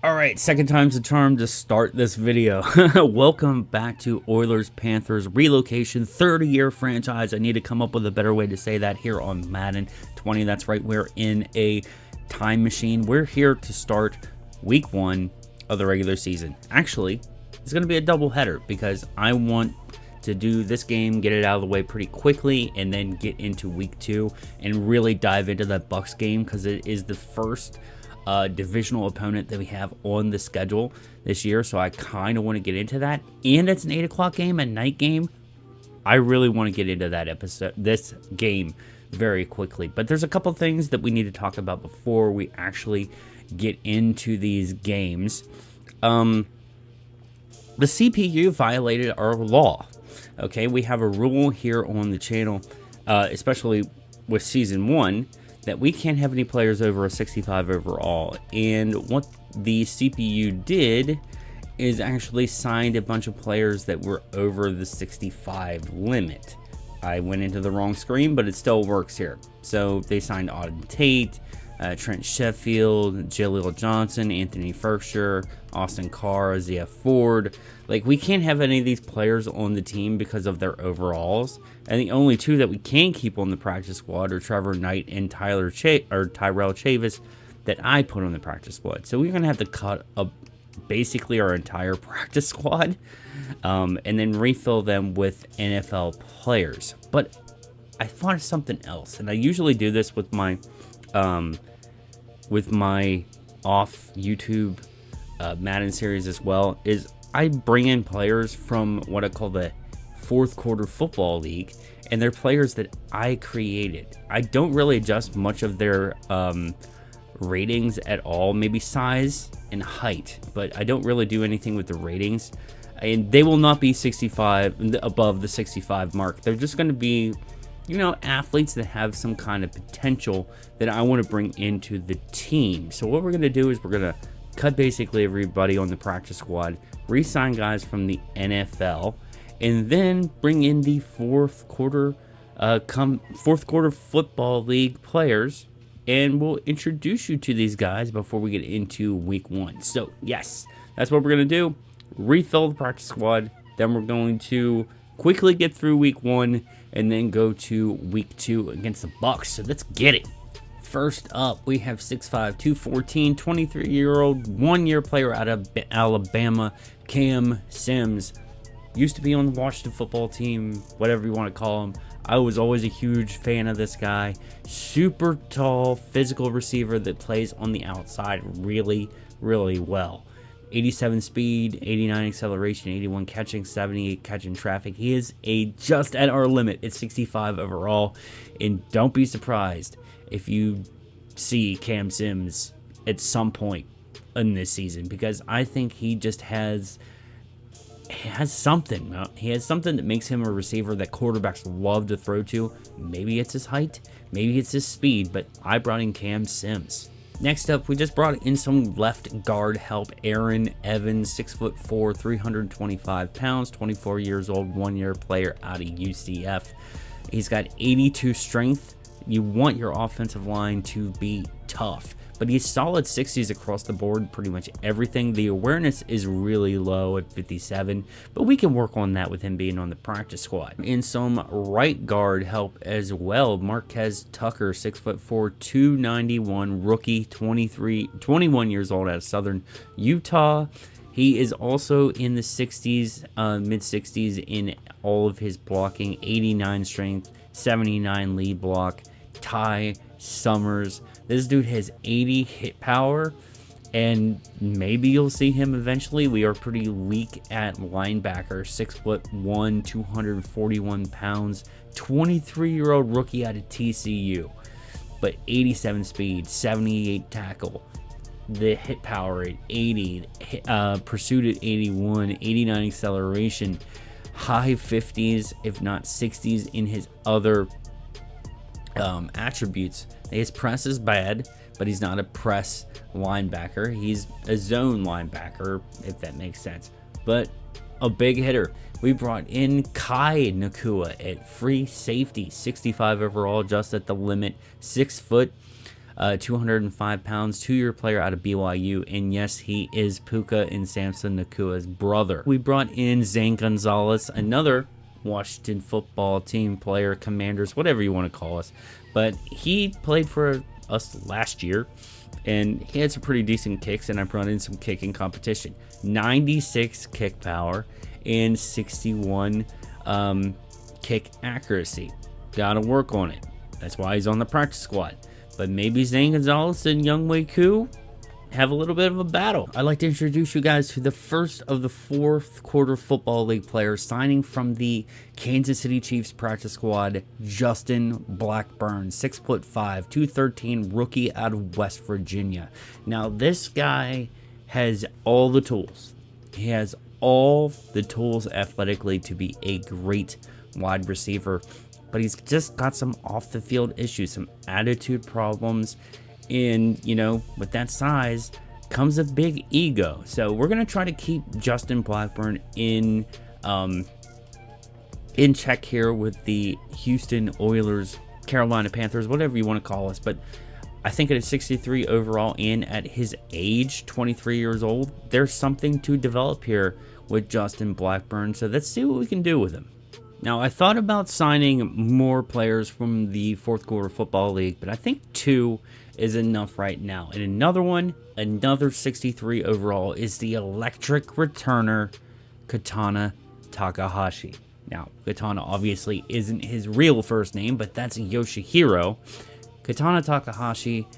Alright, second time's the charm to start this video. Welcome back to Oilers Panthers Relocation 30-year franchise. I need to come up with a better way to say that here on Madden 20. That's right, we're in a time machine. We're here to start week 1 of the regular season. Actually, it's going to be a double header because I want to do this game, get it out of the way pretty quickly, and then get into week 2 and really dive into that BUCCS game because it is the first divisional opponent that we have on the schedule this year, so I kind of want to get into that. And it's an 8 o'clock game, a night game. I really want to get into this game very quickly. But there's a couple things that we need to talk about before we actually get into these games. The CPU violated our law. Okay, we have a rule here on the channel, especially with Season 1, that we can't have any players over a 65 overall. And what the CPU did is actually signed a bunch of players that were over the 65 limit. I went into the wrong screen, but it still works here. So they signed Auden Tate, Trent Sheffield, Jaleel Johnson, Anthony Ferkshire, Austin Carr, Isaiah Ford. Like, we can't have any of these players on the team because of their overalls. And the only two that we can keep on the practice squad are Trevor Knight and Tyrell Chavis that I put on the practice squad. So we're going to have to cut up basically our entire practice squad and then refill them with NFL players. But I thought of something else, and I usually do this with my off YouTube Madden series as well, is I bring in players from what I call the fourth quarter football league, and they're players that I created. I don't really adjust much of their ratings at all, maybe size and height, but I don't really do anything with the ratings, and they will not be 65 above the 65 mark. They're just going to be, you know, athletes that have some kind of potential that I want to bring into the team. So what we're going to do is we're going to cut basically everybody on the practice squad, re-sign guys from the NFL, and then bring in the fourth quarter football league players, and we'll introduce you to these guys before we get into week 1. So yes, that's what we're going to do. Refill the practice squad, then we're going to quickly get through week 1 and then go to week 2 against the BUCCS. So let's get it. First up, we have 6'5", 214, 23-year-old, one-year player out of Alabama, Cam Sims. Used to be on the Washington football team, whatever you want to call him. I was always a huge fan of this guy. Super tall, physical receiver that plays on the outside really, really well. 87 speed, 89 acceleration, 81 catching, 78 catching traffic. He is just at our limit at 65 overall. And don't be surprised if you see Cam Sims at some point in this season, because I think he just has something. He has something that makes him a receiver that quarterbacks love to throw to. Maybe it's his height, maybe it's his speed, but I brought in Cam Sims. Next up, we just brought in some left guard help. Aaron Evans, 6'4", 325 pounds, 24 years old, one-year player out of UCF. He's got 82 strength. You want your offensive line to be tough, but he's solid 60s across the board, pretty much everything. The awareness is really low at 57, but we can work on that with him being on the practice squad. In some right guard help as well, Marquez Tucker, 6'4", 291, rookie, 21 years old, out of Southern Utah. He is also in the 60s, mid-60s in all of his blocking, 89 strength, 79 lead block. Ty Summers. This dude has 80 hit power, and maybe you'll see him eventually. We are pretty weak at linebacker. 6'1", 241 pounds, 23-year-old rookie out of TCU, but 87 speed, 78 tackle. The hit power at 80, pursuit at 81, 89 acceleration, high 50s, if not 60s in his other attributes. His press is bad, but he's not a press linebacker. He's a zone linebacker, if that makes sense. But a big hitter. We brought in Kai Nakua at free safety, 65 overall, just at the limit, 6 foot, 205 pounds, 2-year player out of BYU. And yes, he is Puka and Samson Nakua's brother. We brought in Zane Gonzalez, another Washington football team player, Commanders, whatever you want to call us. But he played for us last year, and he had some pretty decent kicks, and I brought in some kicking competition. 96 kick power and 61 kick accuracy. Gotta work on it. That's why he's on the practice squad. But maybe Zane Gonzalez and Younghoe Koo have a little bit of a battle. I'd like to introduce you guys to the first of the fourth quarter football league players signing from the Kansas City Chiefs practice squad, Justin Blackburn, 6'5", 213, rookie out of West Virginia. Now, this guy has all the tools. He has all the tools athletically to be a great wide receiver, but he's just got some off the field issues, some attitude problems. And, you know, with that size comes a big ego. So we're going to try to keep Justin Blackburn in check here with the Houston Oilers, Carolina Panthers, whatever you want to call us. But I think at 63 overall and at his age, 23 years old, there's something to develop here with Justin Blackburn. So let's see what we can do with him. Now, I thought about signing more players from the fourth quarter football league, but I think 2 is enough right now. And another 63 overall, is the electric returner, Katana Takahashi. Now, Katana obviously isn't his real first name, but that's Yoshihiro. Katana Takahashi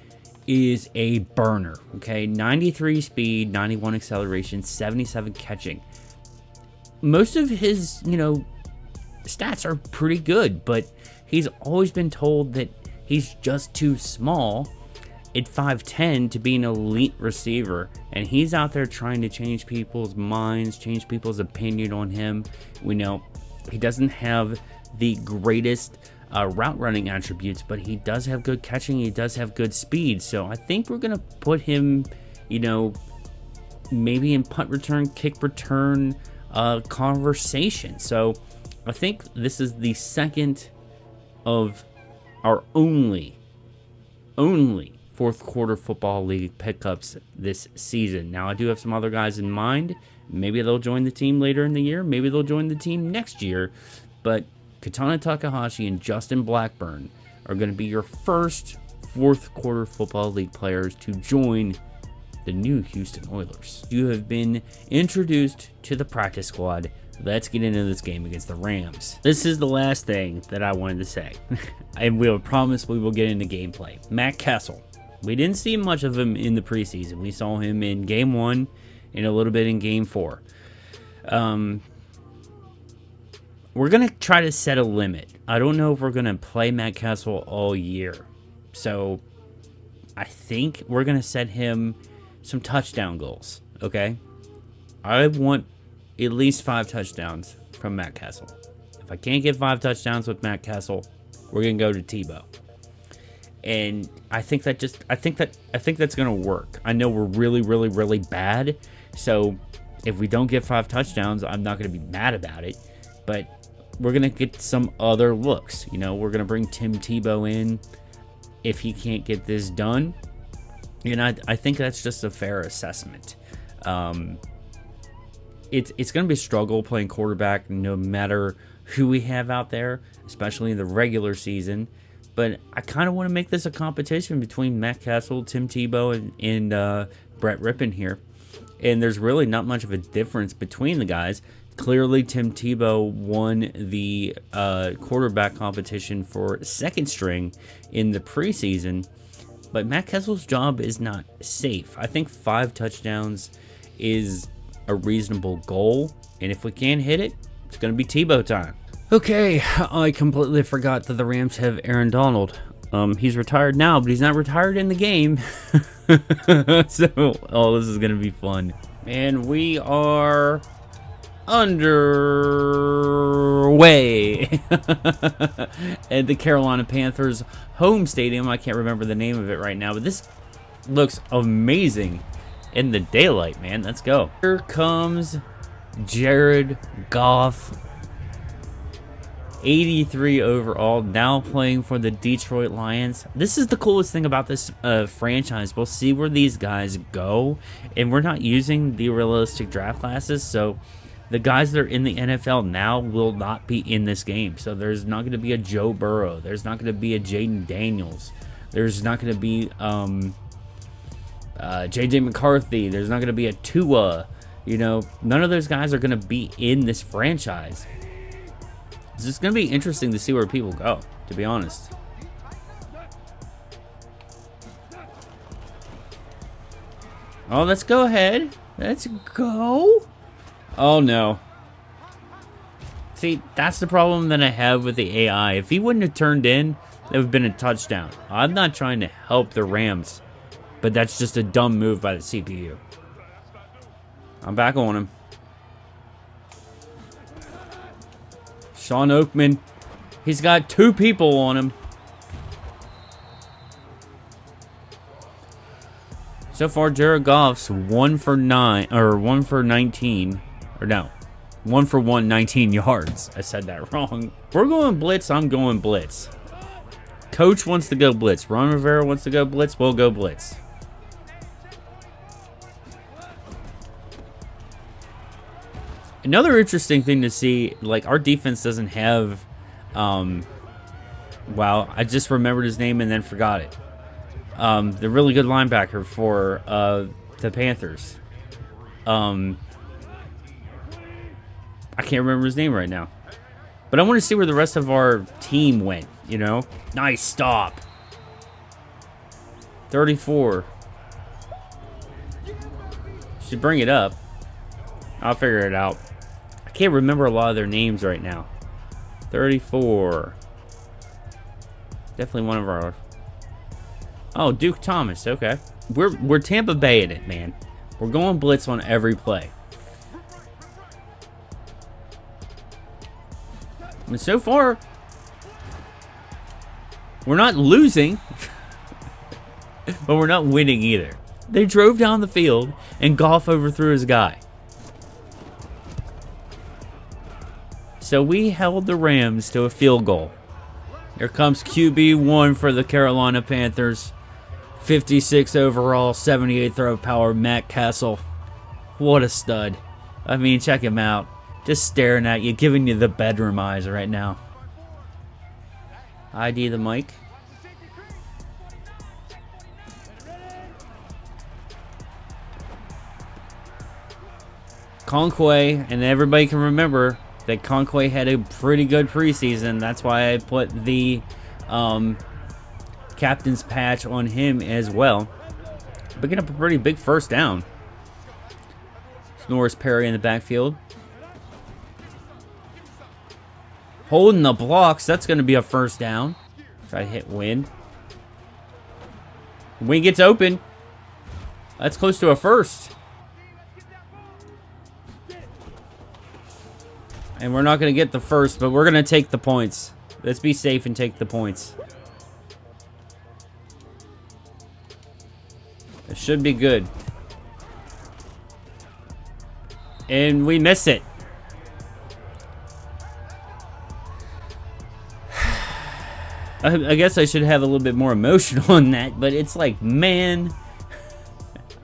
is a burner, okay? 93 speed, 91 acceleration, 77 catching. Most of his, stats are pretty good, but he's always been told that he's just too small at 5'10" to be an elite receiver, and he's out there trying to change people's minds, change people's opinion on him. We know he doesn't have the greatest route running attributes, but he does have good catching, he does have good speed, so I think we're gonna put him, maybe in punt return, kick return conversation. So I think this is the second of our only fourth quarter football league pickups this season. Now, I do have some other guys in mind. Maybe they'll join the team later in the year. Maybe they'll join the team next year. But Katana Takahashi and Justin Blackburn are going to be your first fourth quarter football league players to join the new Houston Oilers. You have been introduced to the practice squad. Let's get into this game against the Rams. This is the last thing that I wanted to say. And we'll promise we will get into gameplay. Matt Kessel. We didn't see much of him in the preseason. We saw him in Game 1 and a little bit in Game 4. We're going to try to set a limit. I don't know if we're going to play Matt Kessel all year. So I think we're going to set him some touchdown goals. Okay? I want at least 5 touchdowns from Matt Kessel. If I can't get 5 touchdowns with Matt Kessel, we're gonna go to Tebow. And I think that's gonna work. I know we're really bad, so if we don't get 5 touchdowns, I'm not gonna be mad about it. But we're gonna get some other looks. We're gonna bring Tim Tebow in if he can't get this done. And I think that's just a fair assessment. It's going to be a struggle playing quarterback no matter who we have out there, especially in the regular season. But I kind of want to make this a competition between Matt Kessel, Tim Tebow, and Brett Rippon here. And there's really not much of a difference between the guys. Clearly, Tim Tebow won the quarterback competition for second string in the preseason. But Matt Kessel's job is not safe. I think 5 touchdowns is a reasonable goal, and if we can't hit it, it's going to be Tebow time. Okay, I completely forgot that the Rams have Aaron Donald. He's retired now, but he's not retired in the game. So, this is going to be fun. And we are underway at the Carolina Panthers home stadium. I can't remember the name of it right now, but this looks amazing in the daylight, man. Let's go. Here comes Jared Goff. 83 overall, now playing for the Detroit Lions. This is the coolest thing about this franchise. We'll see where these guys go, and we're not using the realistic draft classes, so the guys that are in the NFL now will not be in this game. So there's not going to be a Joe Burrow. There's not going to be a Jaden Daniels. There's not going to be J.J. McCarthy. There's not going to be a Tua. You know, none of those guys are going to be in this franchise. It's just going to be interesting to see where people go, to be honest. Oh, let's go ahead. Let's go. Oh, no. See, that's the problem that I have with the AI. If he wouldn't have turned in, it would have been a touchdown. I'm not trying to help the Rams, but that's just a dumb move by the CPU. I'm back on him. Sean Oakman. He's got 2 people on him. So far, Jared Goff's 1 for 19. Or no, 1 for 119 yards. I said that wrong. We're going blitz. I'm going blitz. Coach wants to go blitz. Ron Rivera wants to go blitz. We'll go blitz. Another interesting thing to see, like, our defense doesn't have, wow, I just remembered his name and then forgot it. The really good linebacker for the Panthers. I can't remember his name right now. But I want to see where the rest of our team went, you know? Nice stop. 34. Should bring it up. I'll figure it out. I can't remember a lot of their names right now. 34. Definitely one of our... Oh, Duke Thomas. Okay. We're Tampa Bay in it, man. We're going blitz on every play. And so far, we're not losing, but we're not winning either. They drove down the field, and Goff overthrew his guy. So we held the Rams to a field goal. Here comes QB1 for the Carolina Panthers. 56 overall, 78 throw power, Matt Castle. What a stud. I mean, check him out. Just staring at you, giving you the bedroom eyes right now. ID the mic. Conquay, and everybody can remember that Conquay had a pretty good preseason. That's why I put the captain's patch on him as well. Picking up a pretty big first down. Norris Perry in the backfield. Holding the blocks. That's going to be a first down. Try to hit Wynn. Wynn gets open. That's close to a first. And we're not going to get the first, but we're going to take the points. Let's be safe and take the points. It should be good. And we miss it. I guess I should have a little bit more emotion on that, but it's like, man,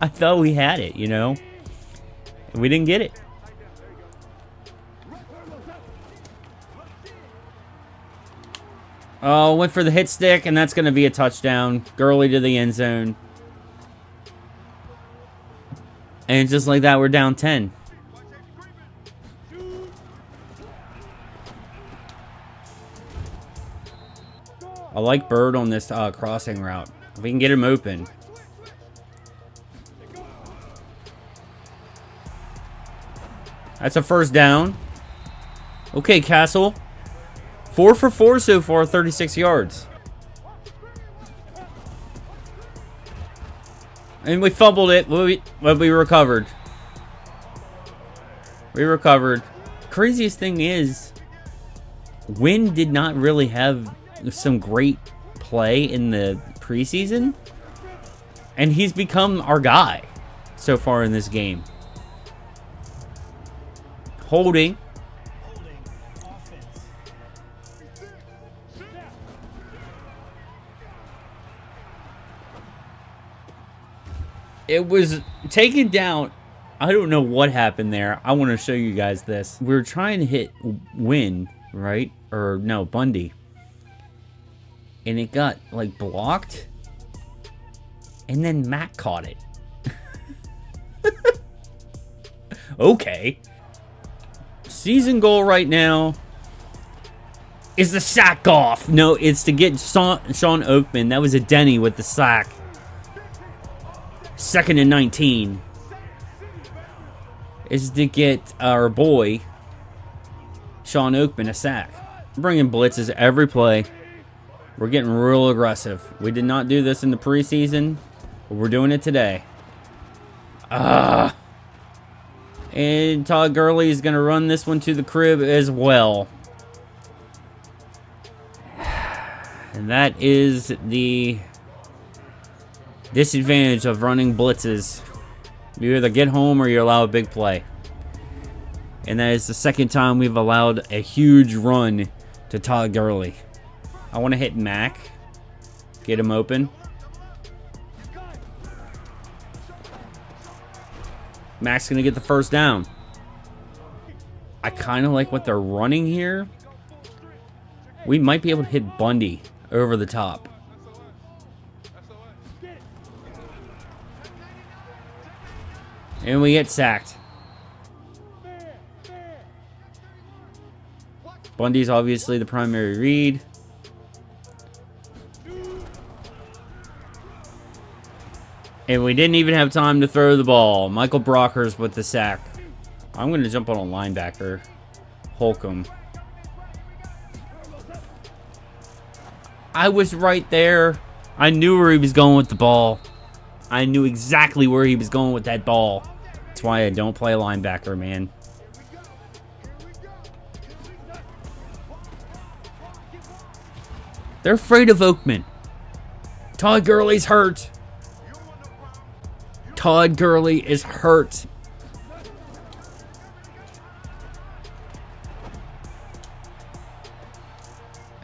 I thought we had it, you know? And we didn't get it. Oh, went for the hit stick, and that's going to be a touchdown. Gurley to the end zone. And just like that, we're down 10. I like Bird on this crossing route. If we can get him open. That's a first down. Okay, Castle. 4 for 4 so far, 36 yards. And we fumbled it, but we recovered. We recovered. Craziest thing is, Wynn did not really have some great play in the preseason, and he's become our guy so far in this game. Holding. It was taken down. I don't know what happened there. I want to show you guys this. We were trying to hit Win, right? Or no, Bundy. And it got, like, blocked. And then Matt caught it. Okay. Season goal right now is the sack off. No, it's to get Sean Oakman. That was a Denny with the sack. 2nd and 19. Is to get our boy, Sean Oakman, a sack. We're bringing blitzes every play. We're getting real aggressive. We did not do this in the preseason, but we're doing it today. And Todd Gurley is going to run this one to the crib as well. And that is the disadvantage of running blitzes. You either get home or you allow a big play. And that is the second time we've allowed a huge run to Todd Gurley. I want to hit Mac. Get him open. Mac's going to get the first down. I kind of like what they're running here. We might be able to hit Bundy over the top. And we get sacked. Bundy's obviously the primary read. And we didn't even have time to throw the ball. Michael Brockers with the sack. I'm going to jump on a linebacker. Holcomb. I was right there. I knew where he was going with the ball. I knew exactly where he was going with that ball. That's why I don't play linebacker, man. They're afraid of Oakman. Todd Gurley's hurt. Todd Gurley is hurt.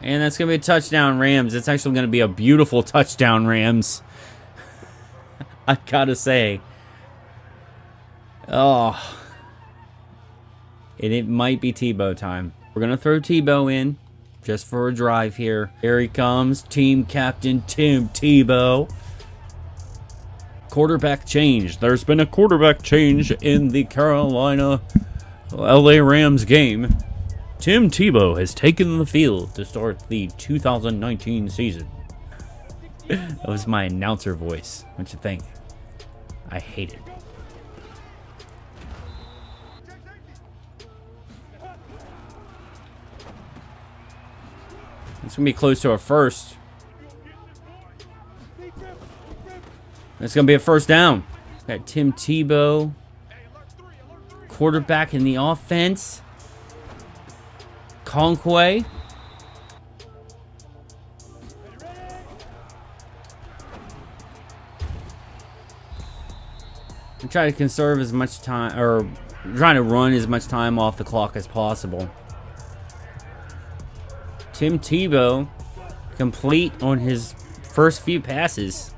And that's going to be a touchdown, Rams. It's actually going to be a beautiful touchdown, Rams. I gotta say. Oh. And it might be Tebow time. We're going to throw Tebow in just for a drive here. Here he comes. Team captain Tim Tebow. Quarterback change. There's been a quarterback change in the Carolina LA Rams game. Tim Tebow has taken the field to start the 2019 season. That was my announcer voice. What you think? I hate it. It's going to be close to a first. It's going to be a first down. Got Tim Tebow, quarterback in the offense. Conquay. I'm trying to conserve as much time, or trying to run as much time off the clock as possible. Tim Tebow complete on his first few passes.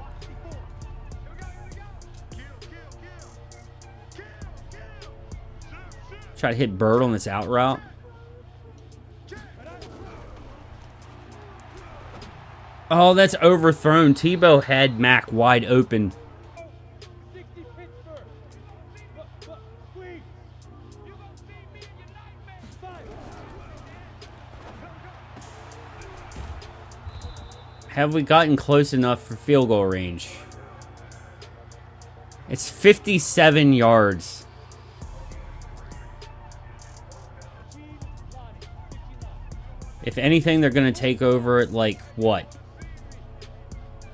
Try to hit Bird on this out route. Oh, that's overthrown. Tebow had Mac wide open. Have we gotten close enough for field goal range? It's 57 yards. If anything, they're going to take over at, like, what?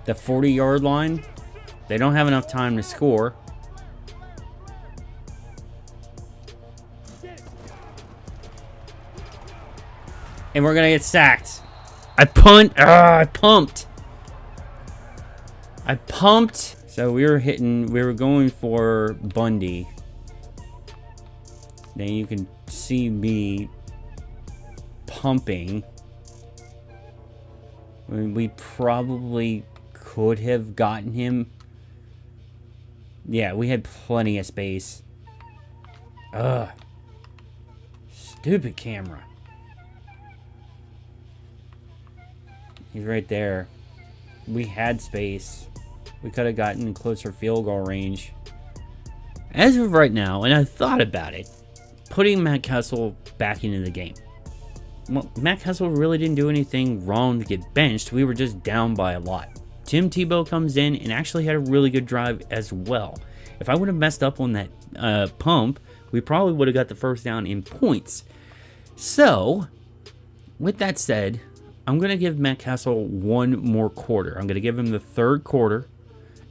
The 40-yard line? They don't have enough time to score. And we're going to get sacked. I pumped. I pumped. So we were going for Bundy. Then you can see me pumping. I mean, we probably could have gotten him Yeah, we had plenty of space. Ugh. Stupid camera. He's right there. We had space. We could have gotten closer field goal range. As of right now, and I thought about it, putting Matt Kessel back into the game. Well, Matt Kessel really didn't do anything wrong to get benched. We were just down by a lot. Tim Tebow comes in and actually had a really good drive as well. If I would have messed up on that pump, we probably would have got the first down in points. So, with that said, I'm going to give Matt Kessel one more quarter. I'm going to give him the third quarter.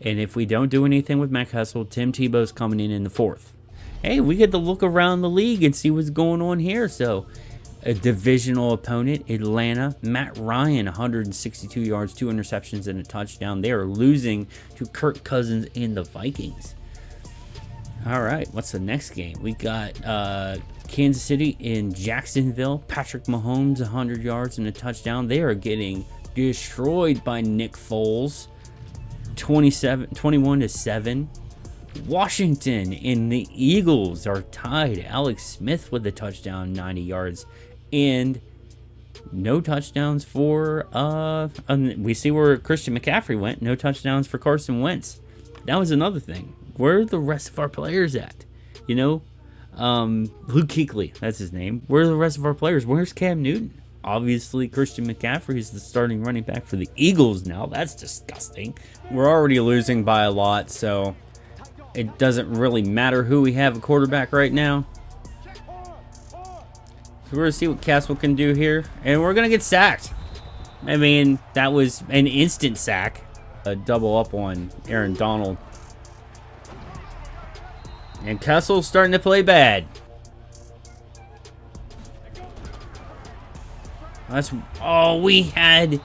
And if we don't do anything with Matt Kessel, Tim Tebow's coming in the fourth. Hey, we get to look around the league and see what's going on here. So, a divisional opponent, Atlanta, Matt Ryan, 162 yards, 2 interceptions, and a touchdown. They are losing to Kirk Cousins and the Vikings. All right, what's the next game? We got Kansas City in Jacksonville. Patrick Mahomes, 100 yards and a touchdown. They are getting destroyed by Nick Foles, 21-7. Washington and the Eagles are tied. Alex Smith with a touchdown, 90 yards. And no touchdowns for, we see where Christian McCaffrey went. No touchdowns for Carson Wentz. That was another thing. Where are the rest of our players at? You know, Luke Kuechly, that's his name. Where are the rest of our players? Where's Cam Newton? Obviously, Christian McCaffrey is the starting running back for the Eagles now. That's disgusting. We're already losing by a lot, so it doesn't really matter who we have a quarterback right now. So we're going to see what Castle can do here. And we're going to get sacked. I mean, that was an instant sack. A double up on Aaron Donald. And Castle's starting to play bad. We had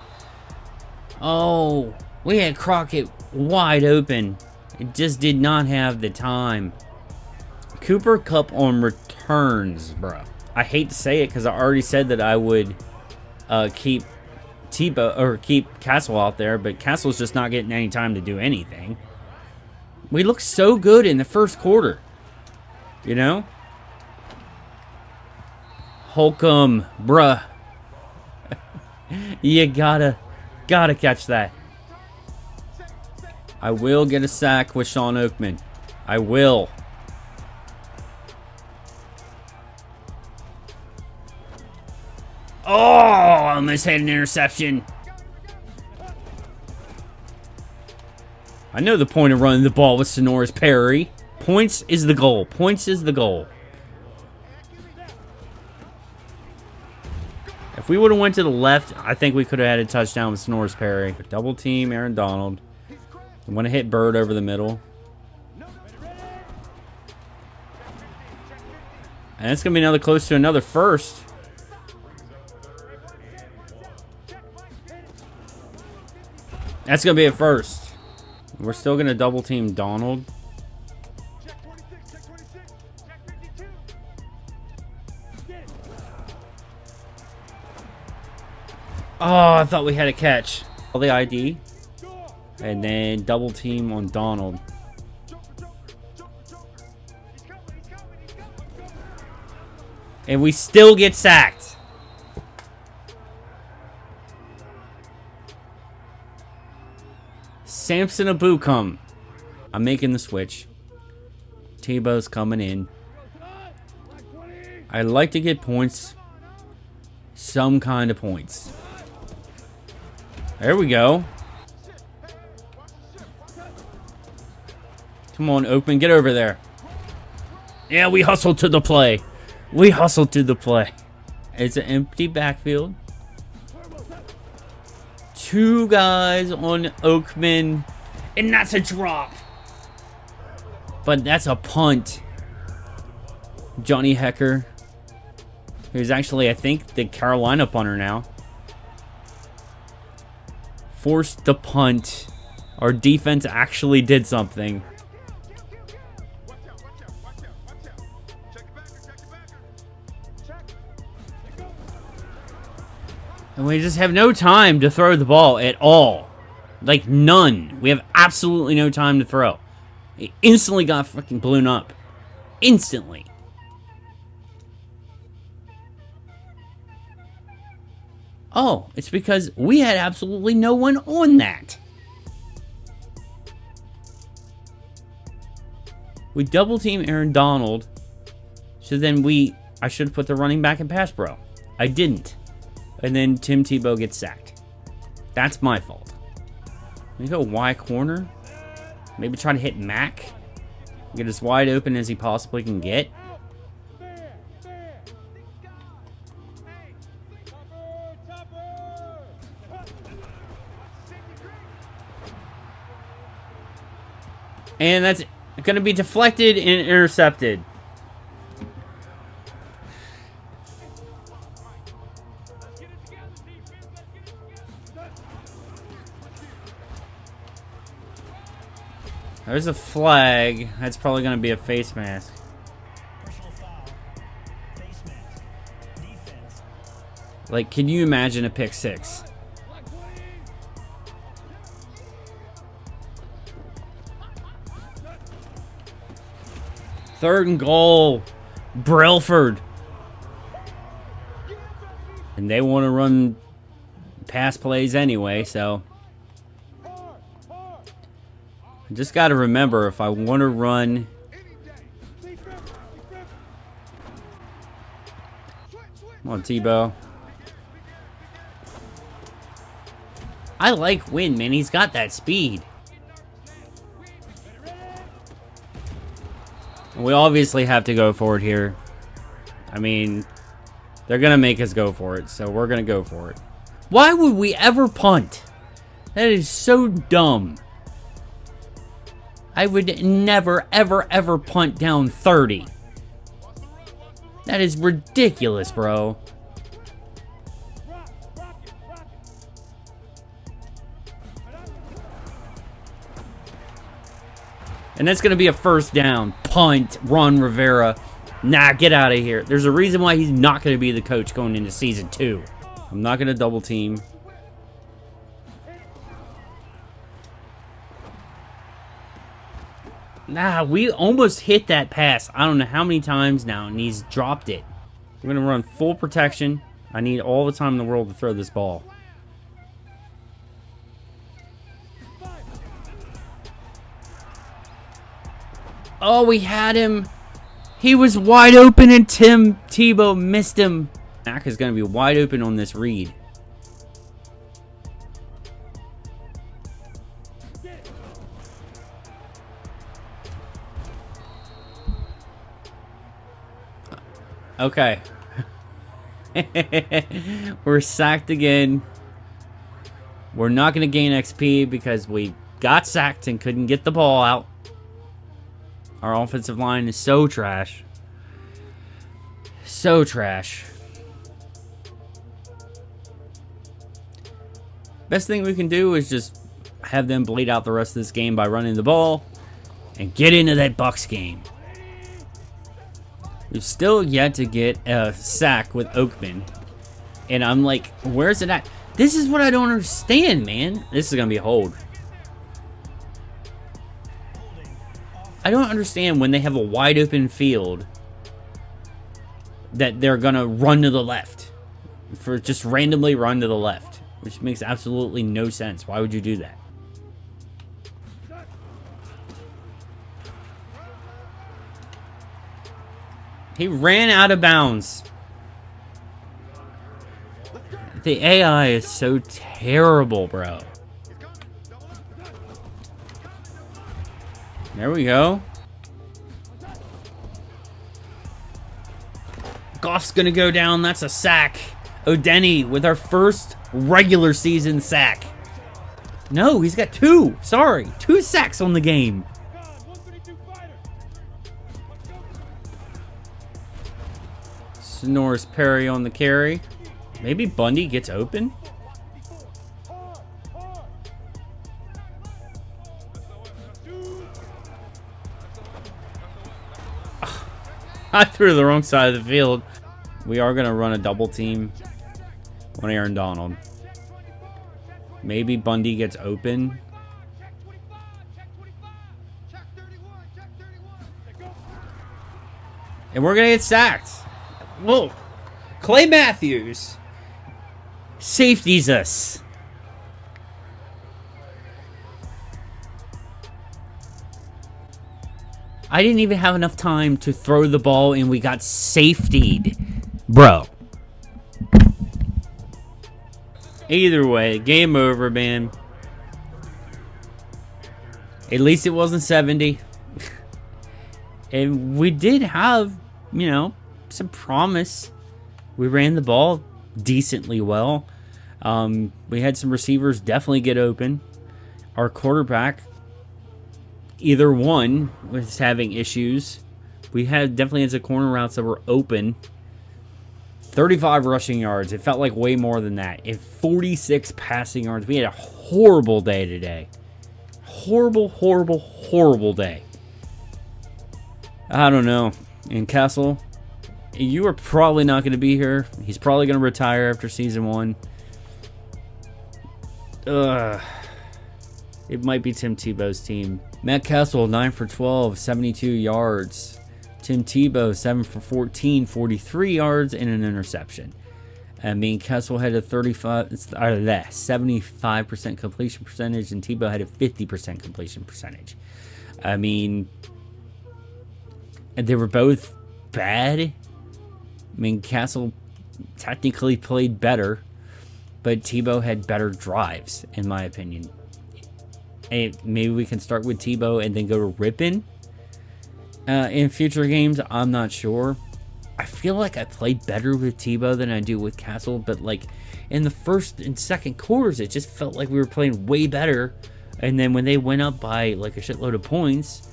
Crockett wide open. It just did not have the time. Cooper Kupp on returns, bro. I hate to say it because I already said that I would keep Castle out there, but Castle's just not getting any time to do anything. We looked so good in the first quarter, you know. Holcomb, bruh. You gotta catch that. I will get a sack with Sean Oakman. I will. Oh, I almost had an interception. I know the point of running the ball with Sonoris Perry. Points is the goal. Points is the goal. If we would have went to the left, I think we could have had a touchdown with Sonoris Perry. Double team Aaron Donald. I want to hit Bird over the middle. And it's going to be close to another first. That's going to be a first. We're still going to double team Donald. Oh, I thought we had a catch. All the ID. And then double team on Donald. And we still get sacked. Samson Abukum. I'm making the switch. Tebow's coming in. I like to get points. Some kind of points. There we go. Come on, Oakman, get over there. Yeah, we hustled to the play. We hustled to the play. It's an empty backfield. Two guys on Oakman. And that's a drop. But that's a punt. Johnny Hecker, who's actually, I think, the Carolina punter now, forced the punt. Our defense actually did something. And we just have no time to throw the ball at all. Like, none. We have absolutely no time to throw. He instantly got fucking blown up. Instantly. Oh, it's because we had absolutely no one on that. We double team Aaron Donald. So then I should have put the running back in pass pro. I didn't. And then Tim Tebow gets sacked. That's my fault. Let me go Y corner. Maybe try to hit Mac. Get as wide open as he possibly can get. And that's going to be deflected and intercepted. There's a flag. That's probably going to be a face mask. Like, can you imagine a pick six? Third and goal. Brelford. And they want to run pass plays anyway, so. I just got to remember if I want to run. Come on, Tebow. I like Wynn, man. He's got that speed. We obviously have to go for it here. I mean, they're going to make us go for it, so we're going to go for it. Why would we ever punt? That is so dumb. I would never, ever, ever punt down 30. That is ridiculous, bro. And that's going to be a first down. Punt. Ron Rivera. Nah, get out of here. There's a reason why he's not going to be the coach going into season 2. I'm not going to double team. Nah, we almost hit that pass. I don't know how many times now, and he's dropped it. We're going to run full protection. I need all the time in the world to throw this ball. Oh, we had him. He was wide open, and Tim Tebow missed him. Mac is going to be wide open on this read. Okay. We're sacked again. We're not going to gain XP because we got sacked and couldn't get the ball out. Our offensive line is so trash. So trash. Best thing we can do is just have them bleed out the rest of this game by running the ball and get into that BUCCS game. We've still yet to get a sack with Oakman. And I'm like, where's it at? This is what I don't understand, man. This is going to be a hold. I don't understand when they have a wide open field that they're going to run to the left. For just randomly run to the left. Which makes absolutely no sense. Why would you do that? He ran out of bounds. The AI is so terrible, bro. There we go. Goff's gonna go down. That's a sack. O'Denny with our first regular season sack. No, he's got 2. Sorry. 2 sacks on the game. Norris Perry on the carry. Maybe Bundy gets open. I threw the wrong side of the field. We are going to run a double team on Aaron Donald. Maybe Bundy gets open. And we're going to get sacked. Whoa. Clay Matthews safeties us. I didn't even have enough time to throw the ball, and we got safetied. Bro. Either way, game over, man. At least it wasn't 70. And we did have, you know, some promise. We ran the ball decently well. We had some receivers definitely get open. Our quarterback, either one, was having issues. We had definitely had some corner routes that were open. 35 rushing yards. It felt like way more than that. And 46 passing yards. We had a horrible day today. Horrible, horrible, horrible day. I don't know. And Kessel, you are probably not going to be here. He's probably going to retire after season 1. It might be Tim Tebow's team. Matt Kessel, 9 for 12, 72 yards. Tim Tebow, 7 for 14, 43 yards and an interception. I mean, Kessel had a 75% completion percentage, and Tebow had a 50% completion percentage. I mean, they were both bad. I mean, Kessel technically played better, but Tebow had better drives, in my opinion. And maybe we can start with Tebow and then go to Rippin in future games. I'm not sure. I feel like I played better with Tebow than I do with Kessel, but like in the first and second quarters, it just felt like we were playing way better. And then when they went up by like a shitload of points,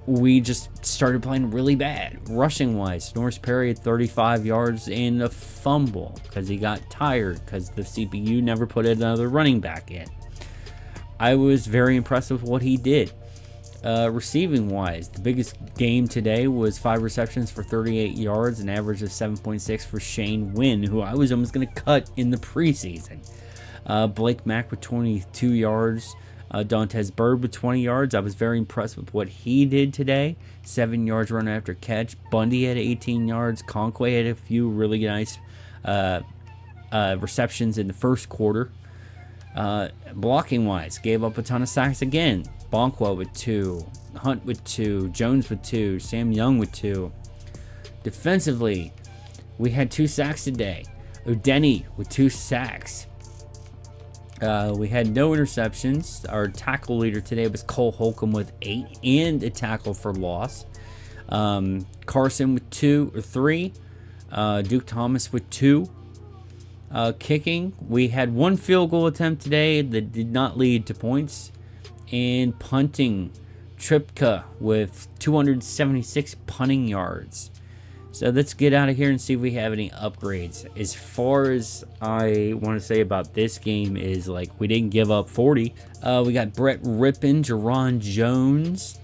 we just started playing really bad. Rushing wise, Norris Perry had 35 yards and a fumble because he got tired because the CPU never put another running back in. I was very impressed with what he did. Receiving wise, the biggest game today was 5 receptions for 38 yards, an average of 7.6 for Shane Wynn, who I was almost going to cut in the preseason. Blake Mack with 22 yards. Dontez Bird with 20 yards. I was very impressed with what he did today. 7 yards run after catch. Bundy had 18 yards. Conquay had a few really nice receptions in the first quarter. Blocking wise, gave up a ton of sacks again. Bonqua with 2, Hunt with 2, Jones with 2, Sam Young with 2. Defensively, we had 2 sacks today. Udeni with 2 sacks. We had no interceptions. Our tackle leader today was Cole Holcomb with 8 and a tackle for loss. Carson with 2 or 3. Duke Thomas with 2. Kicking, we had 1 field goal attempt today that did not lead to points. And punting, Tripka with 276 punting yards. So let's get out of here and see if we have any upgrades. As far as I want to say about this game is, like, we didn't give up 40. We got Brett Rippin, Jerron Jones,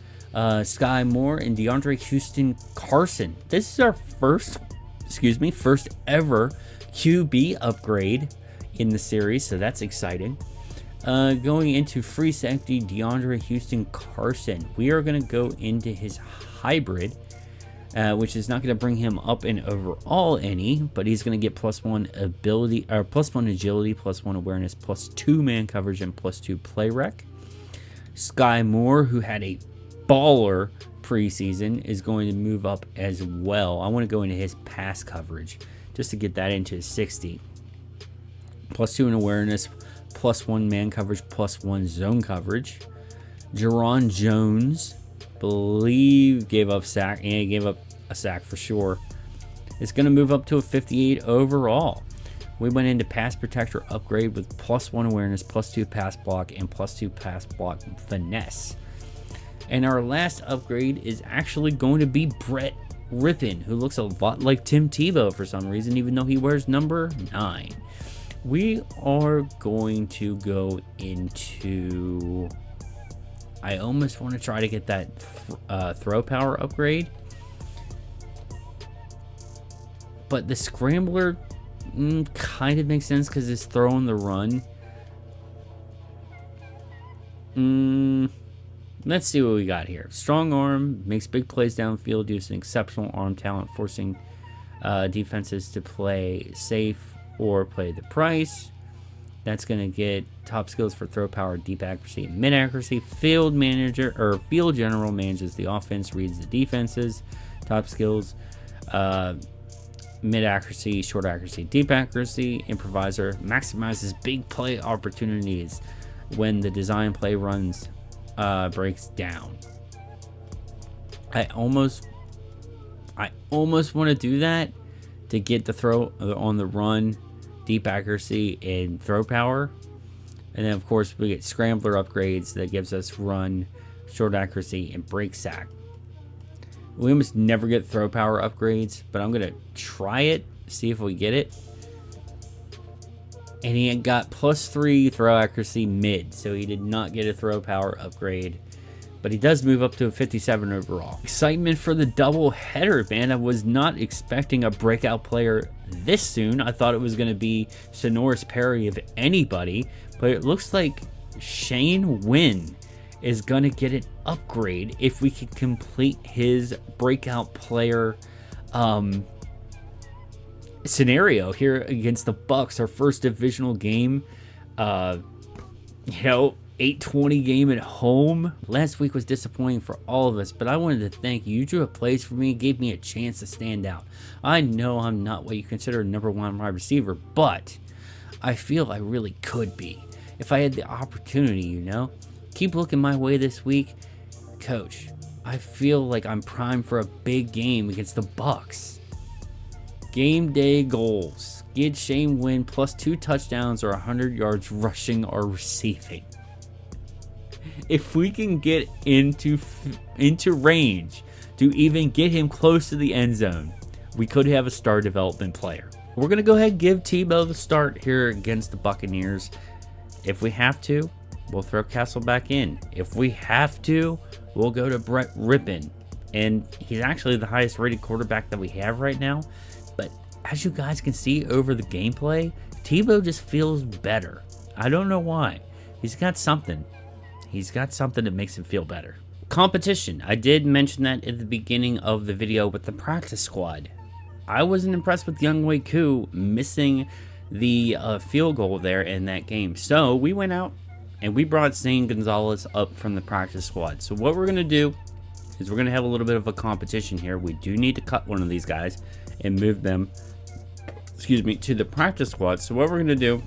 Sky Moore, and DeAndre Houston Carson. This is our first ever QB upgrade in the series, so that's exciting. Going into free safety, DeAndre Houston Carson. We are going to go into his hybrid, which is not going to bring him up in overall any, but he's going to get +1 ability, or +1 agility, +1 awareness, +2 man coverage, and +2 play rec. Sky Moore, who had a baller preseason, is going to move up as well. I want to go into his pass coverage just to get that into 60. +2 in awareness, +1 man coverage, +1 zone coverage. Jerron Jones, believe, gave up sack, and he gave up a sack for sure. It's going to move up to a 58 overall. We went into pass protector upgrade with +1 awareness, +2 pass block, and +2 pass block finesse. And our last upgrade is actually going to be Brett Rippin, who looks a lot like Tim Tebow for some reason, even though he wears number 9. We are going to go into... I almost want to try to get that throw power upgrade. But the scrambler kind of makes sense because it's throwing the run. Let's see what we got here. Strong arm, makes big plays downfield, using exceptional arm talent, forcing defenses to play safe or play the price. That's going to get top skills for throw power, deep accuracy, and mid accuracy. Field manager or field general manages the offense, reads the defenses. Top skills, mid accuracy, short accuracy, deep accuracy. Improviser maximizes big play opportunities when the design play runs breaks down. I almost want to do that to get the throw on the run, deep accuracy, and throw power. And then of course we get scrambler upgrades that gives us run, short accuracy, and break sack. We almost never get throw power upgrades, but I'm gonna try it, see if we get it. And he had got +3 throw accuracy mid, so he did not get a throw power upgrade. But he does move up to a 57 overall. Excitement for the double header, man. I was not expecting a breakout player this soon. I thought it was going to be Sonoris Perry if anybody. But it looks like Shane Wynn is going to get an upgrade if we can complete his breakout player scenario here against the Bucks, our first divisional game. 8-20 game at home. Last week was disappointing for all of us, but I wanted to thank you. You drew up plays for me, gave me a chance to stand out. I know I'm not what you consider a number one wide receiver, but I feel I really could be if I had the opportunity, Keep looking my way this week. Coach, I feel like I'm primed for a big game against the Bucks. Game day goals. Get Shane Wynn +2 touchdowns or 100 yards rushing or receiving. If we can get into range to even get him close to the end zone, we could have a star development player. We're going to go ahead and give Tebow the start here against the Buccaneers. If we have to, we'll throw Castle back in. If we have to, we'll go to Brett Rippon. And he's actually the highest rated quarterback that we have right now. But as you guys can see over the gameplay, Tebow just feels better. I don't know why. He's got something. He's got something that makes him feel better. Competition. I did mention that at the beginning of the video with the practice squad. I wasn't impressed with Younghoe Koo missing the field goal there in that game. So we went out and we brought Zane Gonzalez up from the practice squad. So what we're going to do is we're going to have a little bit of a competition here. We do need to cut one of these guys and move them, to the practice squad. So what we're going to do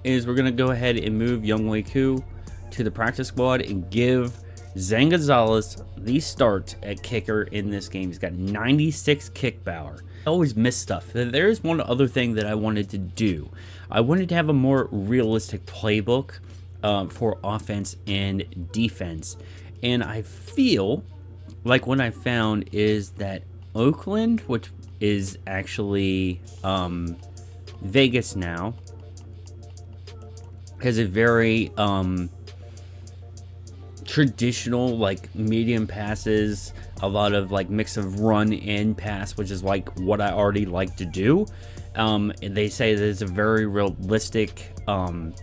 is we're going to go ahead and move Younghoe Koo to the practice squad and give Zane Gonzalez the start at kicker in this game. He's got 96 kick power. I always miss stuff. There's one other thing that I wanted to do. I wanted to have a more realistic playbook for offense and defense. And I feel like what I found is that Oakland, which is actually Vegas now, has a very traditional medium passes, a lot of mix of run and pass, which is what I already like to do. They say that it's a very realistic offensive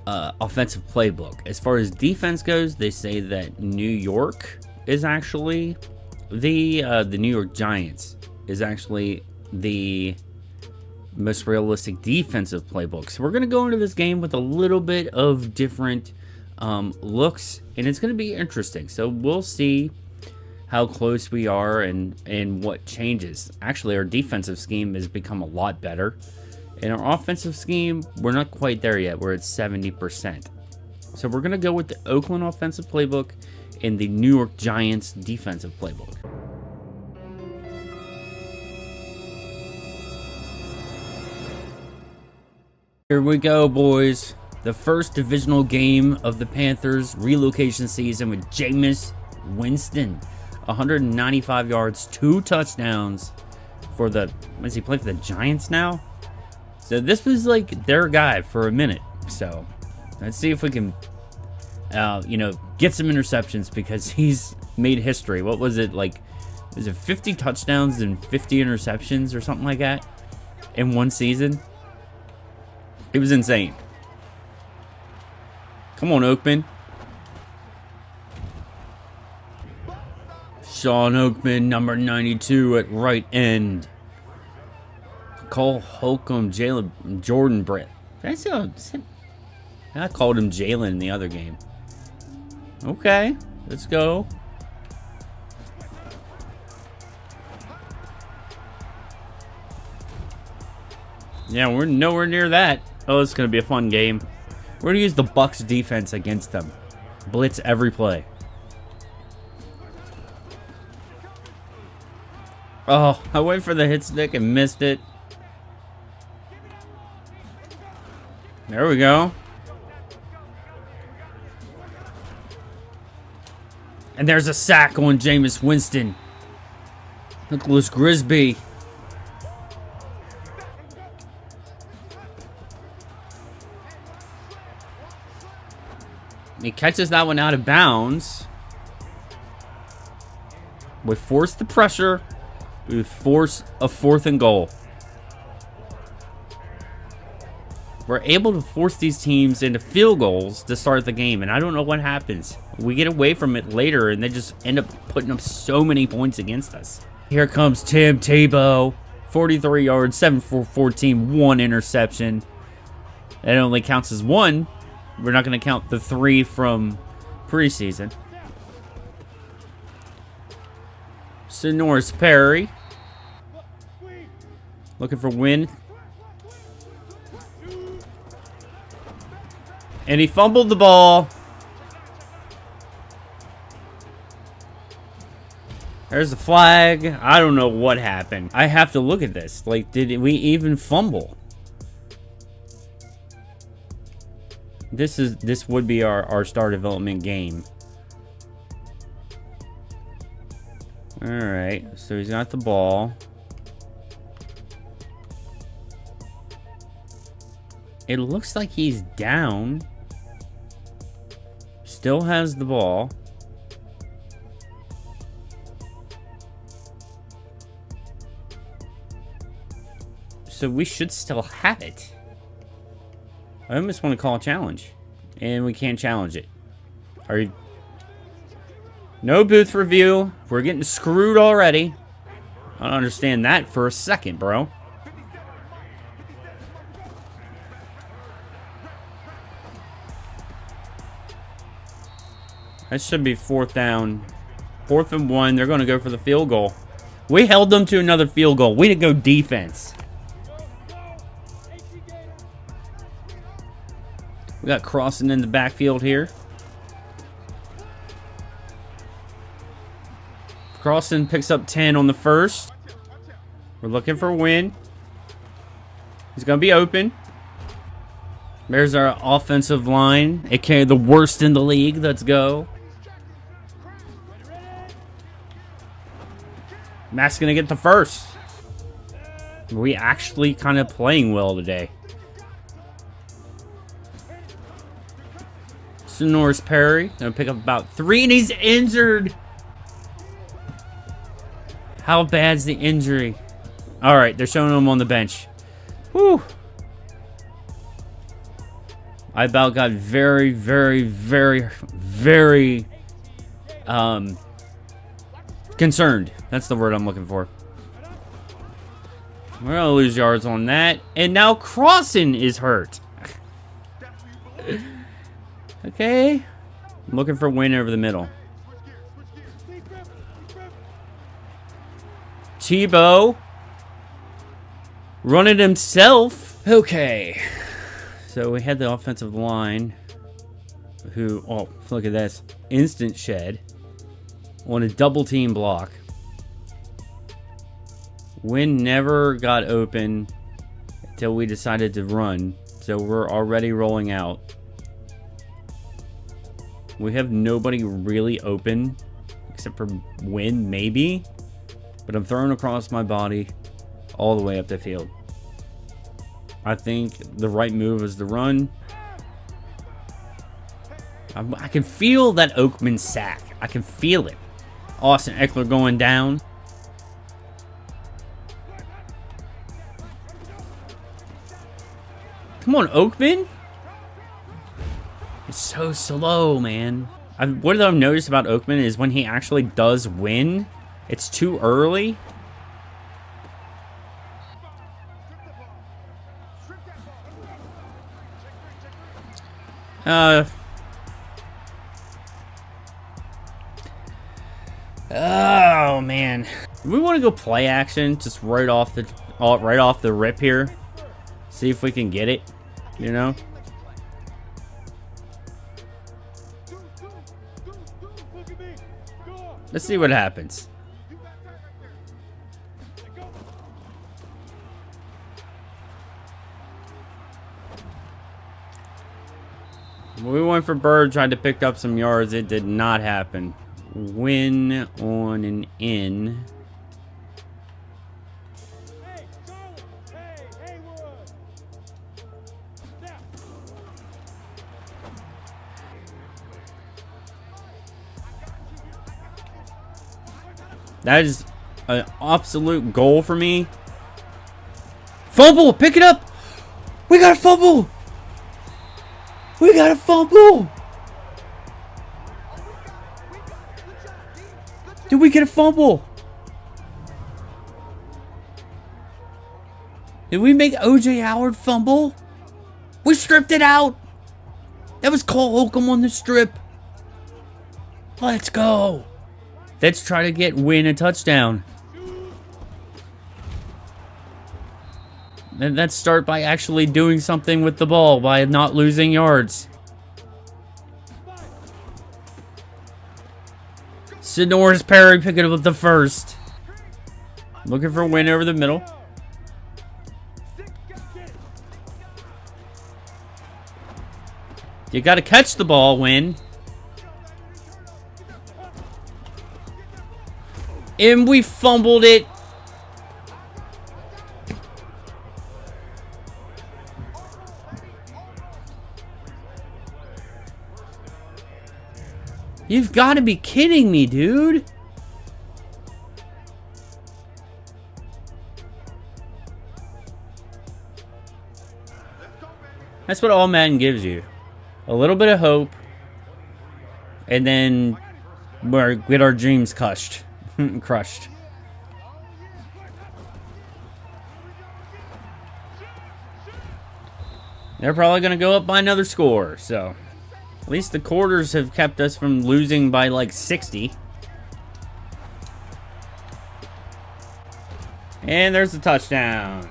playbook. As far as defense goes, they say that New York is actually the New York Giants is actually the most realistic defensive playbook. So we're going to go into this game with a little bit of different looks, and it's going to be interesting. So we'll see how close we are and what changes. Actually, our defensive scheme has become a lot better. In our offensive scheme, we're not quite there yet. We're at 70%. So we're going to go with the Oakland offensive playbook and the New York Giants defensive playbook. Here we go, boys. The first divisional game of the Panthers relocation season with Jameis Winston. 195 yards, 2 touchdowns for the... Does he play for the Giants now? So this was their guy for a minute. So let's see if we can, get some interceptions, because he's made history. What was it, was it 50 touchdowns and 50 interceptions or something like that in one season? It was insane. Come on, Oakman. Sean Oakman, number 92 at right end. Cole Holcomb, Jalen, Jordan Brett. I called him Jalen in the other game. Okay, let's go. Yeah, we're nowhere near that. Oh, it's going to be a fun game. We're going to use the BUCCS defense against them. Blitz every play. Oh, I went for the hit stick and missed it. There we go. And there's a sack on Jameis Winston. Nicholas Grisby. He catches that one out of bounds. We force the pressure. We force a 4th and goal. We're able to force these teams into field goals to start the game, and I don't know what happens. We get away from it later, and they just end up putting up so many points against us. Here comes Tim Tebow. 43 yards, 7 for 14, 1 interception. That only counts as 1. We're not going to count the 3 from preseason. Sonoris Perry. Looking for win. And he fumbled the ball. There's the flag. I don't know what happened. I have to look at this. Like, did we even fumble? This would be our star development game. Alright, so he's got the ball. It looks like he's down. Still has the ball. So we should still have it. I almost want to call a challenge. And we can't challenge it. Are you... No booth review. We're getting screwed already. I don't understand that for a second, bro. That should be 4th down. 4th and 1. They're going to go for the field goal. We held them to another field goal. Way to go, defense. We got Crossing in the backfield here. Crossing picks up 10 on the first. We're looking for a win. He's going to be open. There's our offensive line, aka the worst in the league. Let's go. Matt's going to get the first. We actually kind of playing well today. Sonoris Perry going to pick up about 3, and he's injured. How bad's the injury? All right, they're showing him on the bench. Whew. I about got very, very, very, very concerned. That's the word I'm looking for. We're going to lose yards on that. And now Crossing is hurt. Okay. I'm looking for a win over the middle. Tebow. Run it himself. Okay. So we had the offensive line who, oh, look at this. Instant shed on a double team block. Win never got open until we decided to run. So we're already rolling out. We have nobody really open except for Win, maybe. But I'm throwing across my body all the way up the field. I think the right move is to run. I can feel that Oakman sack. I can feel it. Austin Eckler going down. Come on, Oakman. so slow, man. What I've noticed about Oakman is when he actually does win, it's too early. Oh man, we want to go play action just right off the rip here. See if we can get it, you know. Let's see what happens. We went for Bird, tried to pick up some yards. It did not happen. Win on an in. That is an absolute goal for me. Fumble! Pick it up! We got a fumble! We got a fumble! Did we get a fumble? Did we make OJ Howard fumble? We stripped it out! That was Cole Holcomb on the strip. Let's go! Let's try to win a touchdown. And let's start by actually doing something with the ball, by not losing yards. Sonoris Perry picking up the first. Looking for a win over the middle. You got to catch the ball, Win. And we fumbled it. You've got to be kidding me, dude. That's what all Madden gives you. A little bit of hope. And then we get our dreams crushed. Crushed. They're probably going to go up by another score, so at least the quarters have kept us from losing by like 60. And there's the touchdown.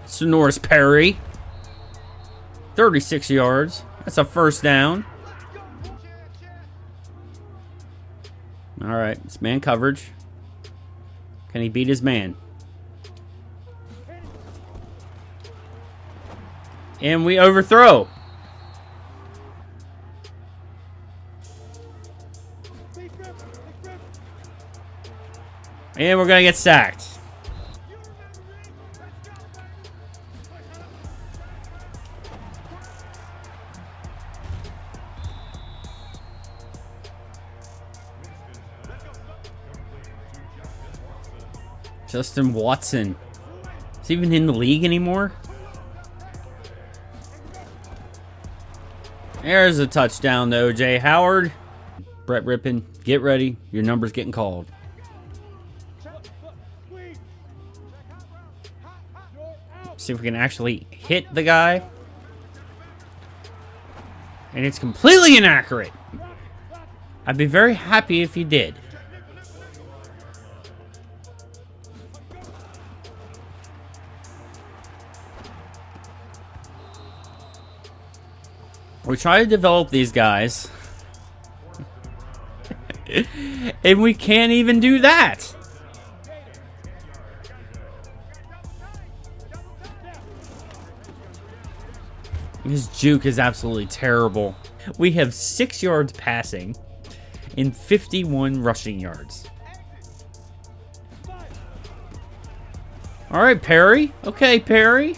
Sonoris Perry. 36 yards. That's a first down. Alright, it's man coverage. Can he beat his man? And we overthrow. And we're going to get sacked. Justin Watson. Is he even in the league anymore? There's a touchdown to OJ Howard. Brett Rippon, get ready. Your number's getting called. See if we can actually hit the guy. And it's completely inaccurate. I'd be very happy if he did. We try to develop these guys. And we can't even do that. His juke is absolutely terrible. We have 6 yards passing and 51 rushing yards. All right, Perry. Okay, Perry.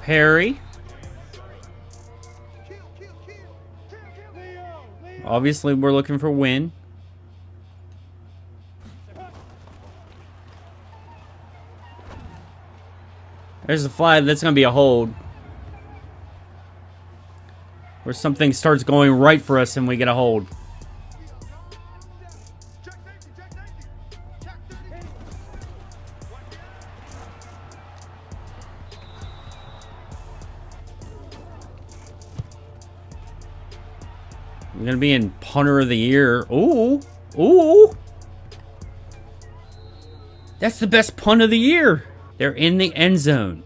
Perry. Obviously, we're looking for win. There's a flag. That's going to be a hold. Where something starts going right for us and we get a hold. I'm going to be in punter of the year. Ooh. Ooh. That's the best punt of the year. They're in the end zone.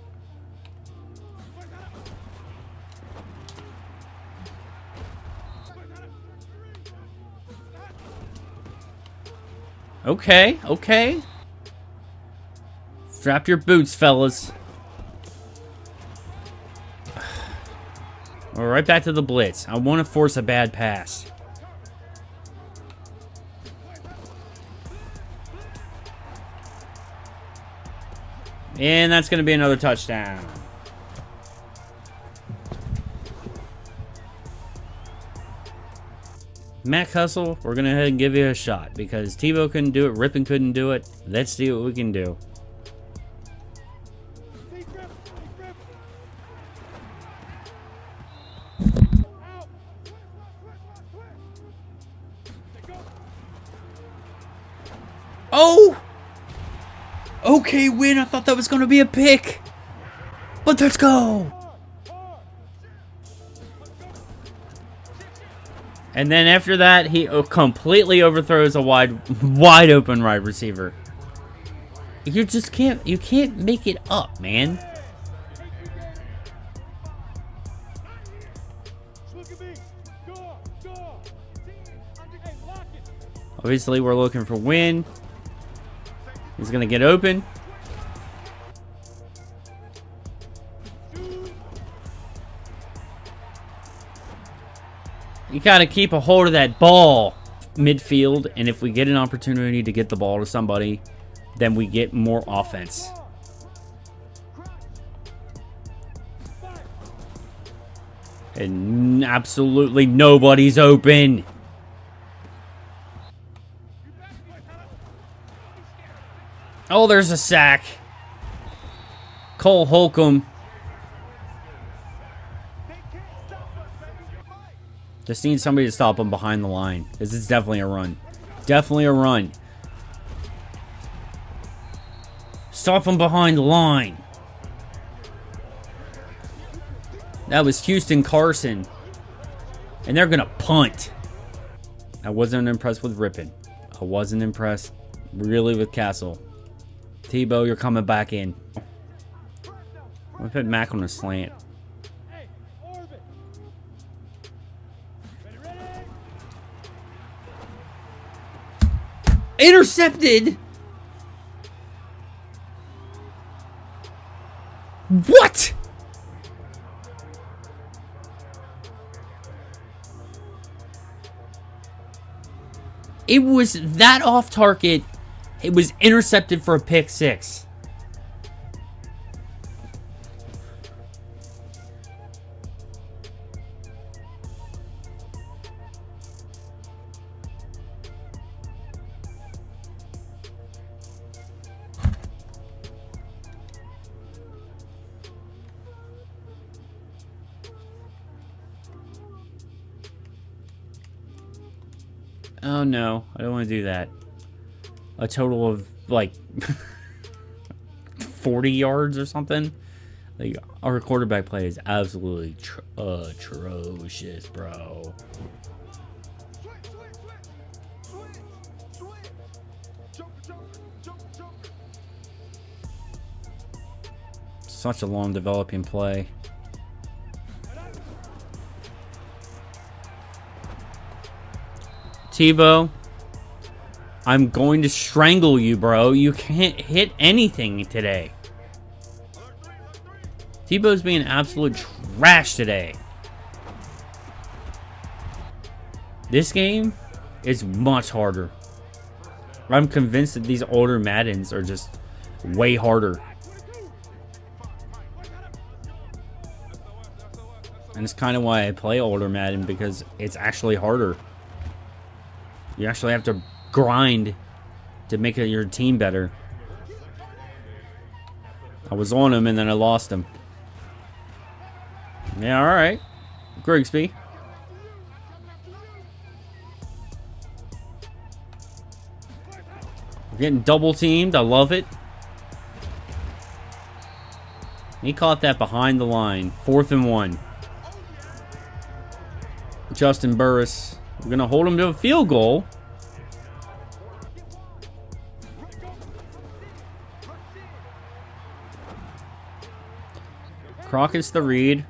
Okay, okay. Strap your boots, fellas. We're right back to the blitz. I want to force a bad pass. And that's going to be another touchdown. Matt Hustle, we're going to go ahead and give you a shot. Because Tebow couldn't do it, Rippon couldn't do it. Let's see what we can do. Oh! Okay, win. I thought that was going to be a pick. But let's go. And then after that, he completely overthrows a wide open wide receiver. You just can't make it up, man. Obviously, we're looking for win. He's going to get open. You got to keep a hold of that ball midfield, and if we get an opportunity to get the ball to somebody, then we get more offense. And absolutely nobody's open. Oh, there's a sack. Cole Holcomb. Just need somebody to stop him behind the line. This is definitely a run. Definitely a run. Stop him behind the line. That was Houston Carson. And they're going to punt. I wasn't impressed with Rippon. I wasn't impressed really with Castle. Tebow, you're coming back in. I'm going to put Mac on a slant. Intercepted! What? It was that off target. It was intercepted for a pick six. Oh no, I don't want to do that. A total of like 40 yards or something. Like, our quarterback play is absolutely atrocious, bro. Such a long developing play. Tebow, I'm going to strangle you, bro. You can't hit anything today. Tebow's being absolute trash today. This game is much harder. I'm convinced that these older Maddens are just way harder. And it's kind of why I play older Madden, because it's actually harder. You actually have to grind to make your team better. I was on him and then I lost him. Yeah, all right. Grigsby. We're getting double teamed. I love it. He caught that behind the line. 4th and 1. Justin Burris. We're going to hold him to a field goal. Crockett's the read.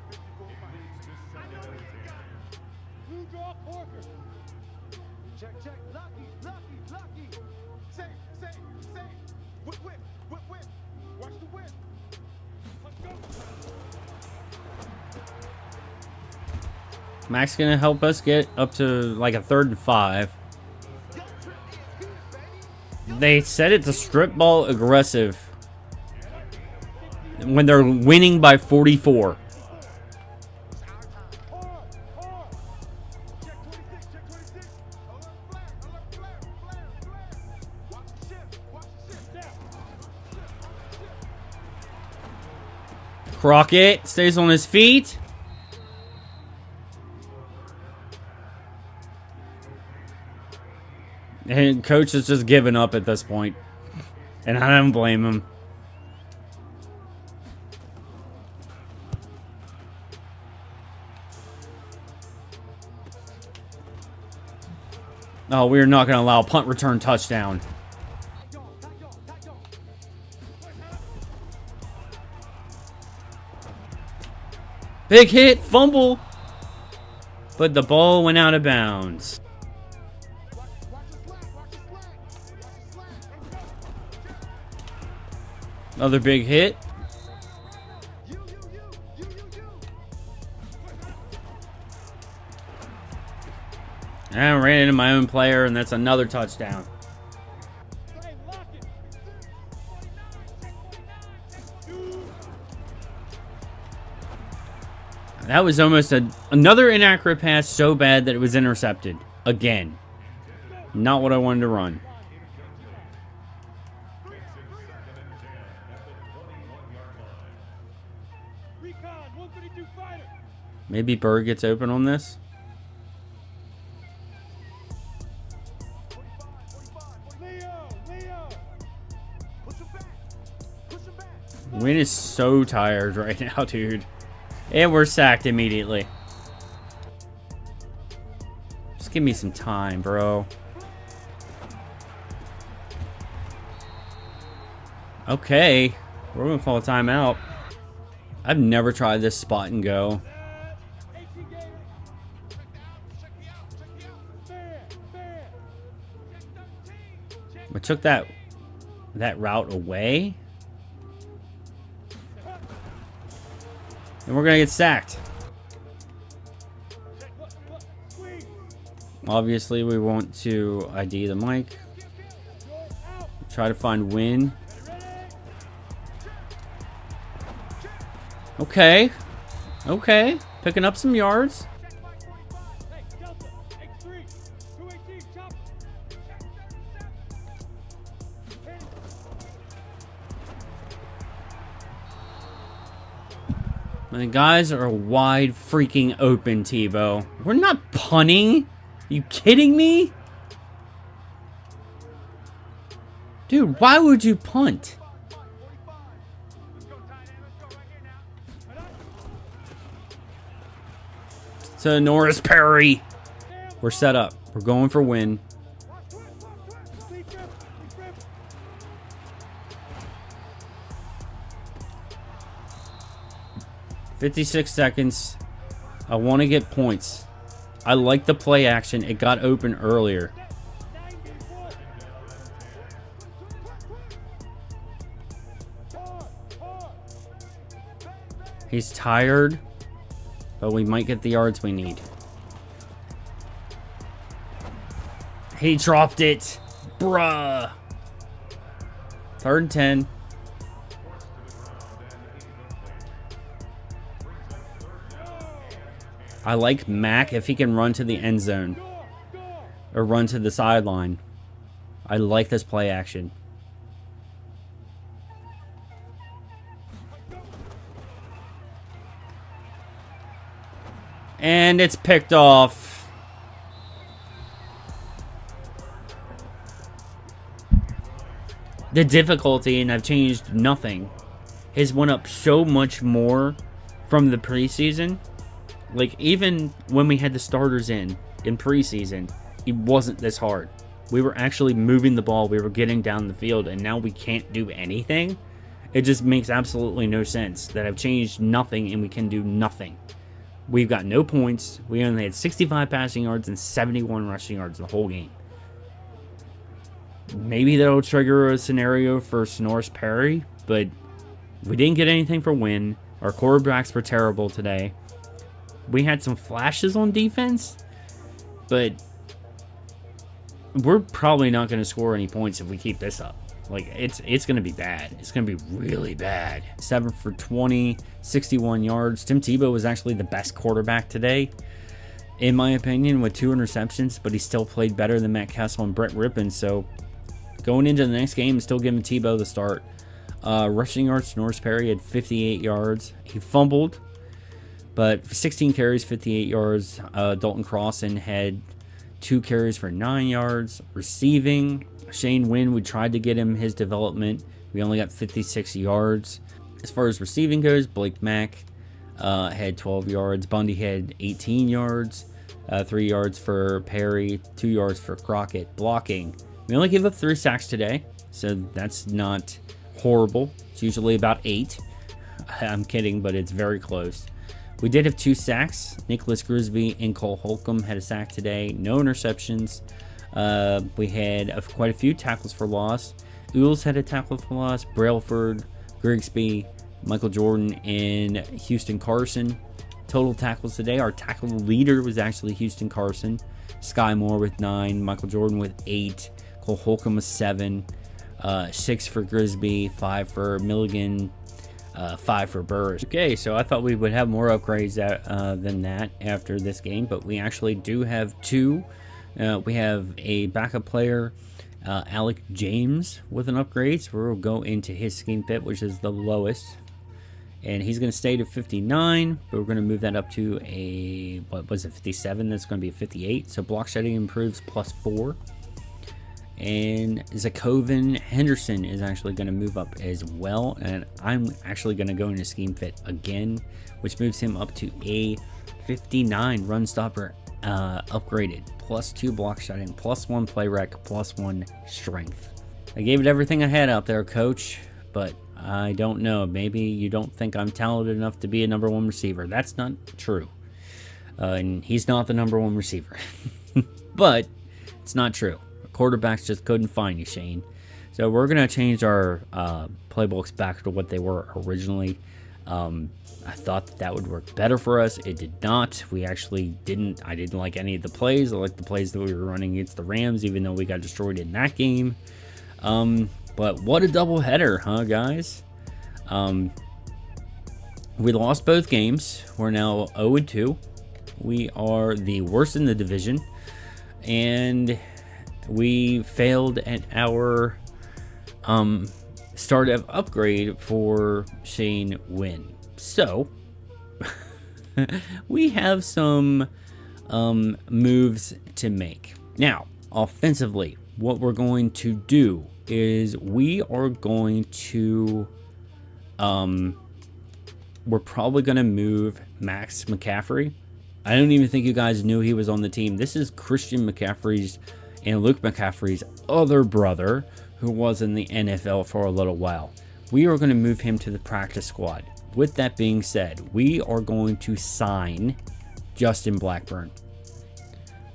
Mac's gonna help us get up to like a 3rd and 5. They set it to strip ball aggressive when they're winning by 44. Crockett stays on his feet. And coach is just giving up at this point. And I don't blame him. Oh, we're not going to allow a punt return touchdown. Big hit, fumble. But the ball went out of bounds. Another big hit. And I ran into my own player, and that's another touchdown. That was almost another inaccurate pass so bad that it was intercepted. Again. Not what I wanted to run. Maybe Bird gets open on this. Wynn is so tired right now, dude. And we're sacked immediately. Just give me some time, bro. Okay. We're going to call a timeout. I've never tried this spot and go. I took that route away. And we're going to get sacked. Obviously, we want to ID the mic. Try to find Win. Okay. Okay. Picking up some yards. The guys are wide freaking open, Tebow. We're not punting. Are you kidding me? Dude, why would you punt? To Norris Perry. We're set up. We're going for win. $56 seconds. I want to get points. I like the play action. It got open earlier. He's tired, but we might get the yards we need. He dropped it. Bruh. 3rd and 10. I like Mac if he can run to the end zone. or run to the sideline. I like this play action. And it's picked off. The difficulty, and I've changed nothing, has went up so much more from the preseason. Like, even when we had the starters in preseason, it wasn't this hard. We were actually moving the ball. We were getting down the field, and now we can't do anything. It just makes absolutely no sense that I've changed nothing and we can do nothing. We've got no points. We only had 65 passing yards and 71 rushing yards the whole game. Maybe that'll trigger a scenario for Sonoris Perry, but we didn't get anything for win. Our quarterbacks were terrible today. We had some flashes on defense, but we're probably not going to score any points if we keep this up. Like, it's going to be bad. It's going to be really bad. 7 for 20, 61 yards. Tim Tebow was actually the best quarterback today, in my opinion, with 2 interceptions, but he still played better than Matt Castle and Brett Rippon. So going into the next game, still giving Tebow the start. Rushing yards, Norris Perry had 58 yards. He fumbled, but 16 carries, 58 yards. Dalton Crossan had 2 carries for 9 yards. Receiving, Shane Wynn, we tried to get him his development. We only got 56 yards. As far as receiving goes, Blake Mack had 12 yards. Bundy had 18 yards. 3 yards for Perry, 2 yards for Crockett. Blocking, we only gave up 3 sacks today, so that's not horrible. It's usually about 8. I'm kidding, but it's very close. We did have 2 sacks. Nicholas Grisby and Cole Holcomb had a sack today. No interceptions. We had quite a few tackles for loss. Ools had a tackle for loss. Brailford, Grigsby, Michael Jordan, and Houston Carson. Total tackles today. Our tackle leader was actually Houston Carson. Sky Moore with 9. Michael Jordan with 8. Cole Holcomb with 7. 6 for Grisby. 5 for Milligan. 5 for Burris. Okay, so I thought we would have more upgrades than that after this game, but we actually do have 2. We have a backup player, Alec James, with an upgrade, so we'll go into his scheme fit, which is the lowest, and he's going to stay to 59, but we're going to move that up to a, what was it, 57? That's going to be a 58, so block shedding improves +4. And Zakoven Henderson is actually going to move up as well. And I'm actually going to go into scheme fit again, which moves him up to a 59 run stopper upgraded. +2 block shedding, +1 play rec, +1 strength. I gave it everything I had out there, coach, but I don't know. Maybe you don't think I'm talented enough to be a #1 receiver. That's not true. And he's not the #1 receiver. But it's not true. Quarterbacks just couldn't find you, Shane. So we're going to change our playbooks back to what they were originally. I thought that would work better for us. It did not. We actually didn't. I didn't like any of the plays. I liked the plays that we were running against the Rams, even though we got destroyed in that game. But what a doubleheader, huh, guys? We lost both games. We're now 0-2. We are the worst in the division. And we failed at our startup upgrade for Shane Wynn. So we have some moves to make. Now, offensively, what we're going to do is we are going to we're probably going to move Max McCaffrey. I don't even think you guys knew he was on the team. This is Christian McCaffrey's and Luke McCaffrey's other brother, who was in the NFL for a little while. We are going to move him to the practice squad. With that being said, we are going to sign Justin Blackburn.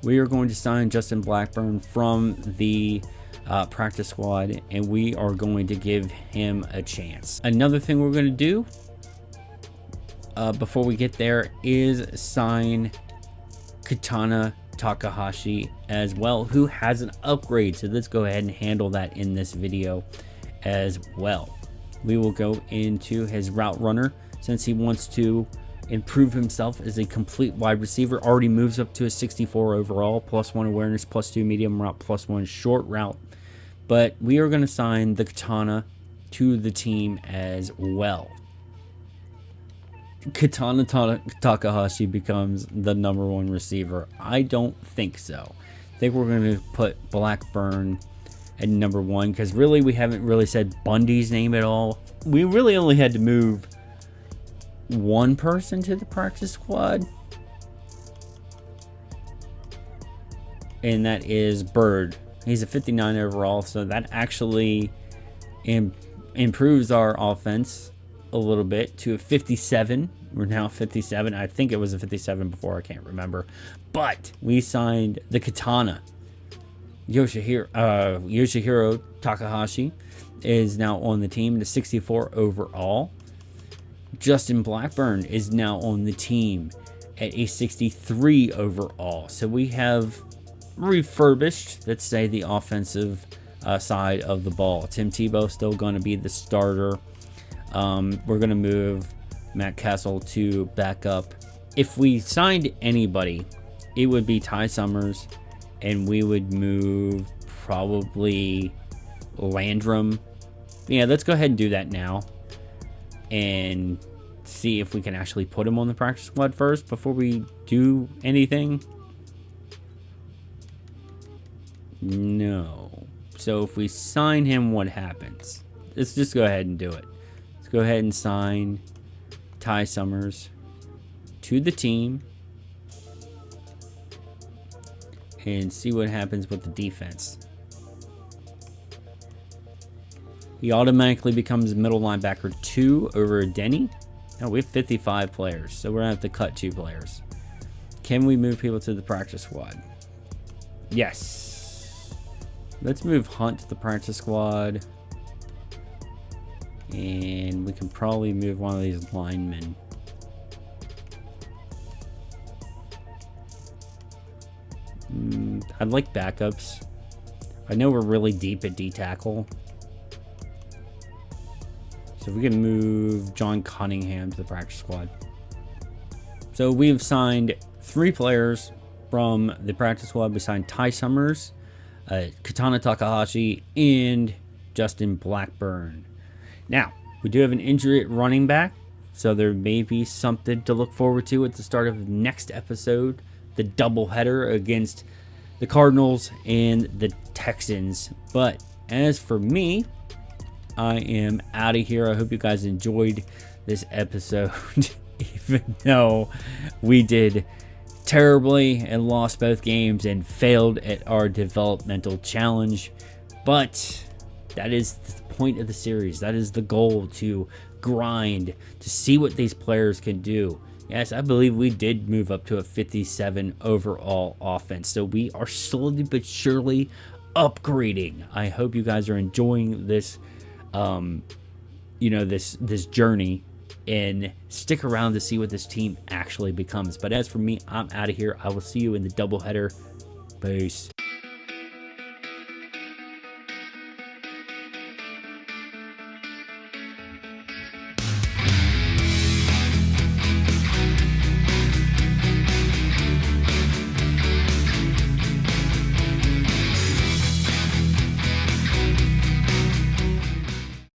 We are going to sign Justin Blackburn from the practice squad, and we are going to give him a chance. Another thing we're going to do before we get there is sign Katana Takahashi as well, who has an upgrade. So let's go ahead and handle that in this video as well. We will go into his route runner, since he wants to and prove himself as a complete wide receiver. Already moves up to a 64 overall, +1 awareness, +2 medium route, +1 short route. But we are going to sign the Katana to the team as well. Katana Takahashi becomes the #1 receiver. I don't think so. I think we're going to put Blackburn at #1 because really we haven't really said Bundy's name at all. We really only had to move one person to the practice squad, and that is Bird. He's a 59 overall, so that actually improves our offense a little bit to a 57. We're now 57. I think it was a 57 before. I can't remember. But we signed the Katana. Yoshihiro Takahashi is now on the team, the 64 overall. Justin Blackburn is now on the team at a 63 overall. So we have refurbished, let's say, the offensive side of the ball. Tim Tebow still going to be the starter. We're going to move Matt Castle to backup. If we signed anybody, it would be Ty Summers, and we would move probably Landrum. Yeah, let's go ahead and do that now and see if we can actually put him on the practice squad first before we do anything. No. So if we sign him, what happens? Let's just go ahead and do it. Let's go ahead and sign Ty Summers to the team and see what happens with the defense. He automatically becomes middle linebacker 2 over Denny. Now we have 55 players, so we're gonna have to cut 2 players. Can we move people to the practice squad? Yes. Let's move Hunt to the practice squad. And we can probably move one of these linemen. I'd like backups. I know we're really deep at D-tackle. So we can move John Cunningham to the practice squad. So we've signed 3 players from the practice squad. We signed Ty Summers, Katana Takahashi, and Justin Blackburn. Now, we do have an injury at running back, so there may be something to look forward to at the start of the next episode, the doubleheader against the Cardinals and the Texans. But as for me, I am out of here. I hope you guys enjoyed this episode, even though we did terribly and lost both games and failed at our developmental challenge. But that is the point of the series. That is the goal, to grind, to see what these players can do. Yes, I believe we did move up to a 57 overall offense. So we are slowly but surely upgrading. I hope you guys are enjoying this, this journey, and stick around to see what this team actually becomes. But as for me, I'm out of here. I will see you in the doubleheader. Peace.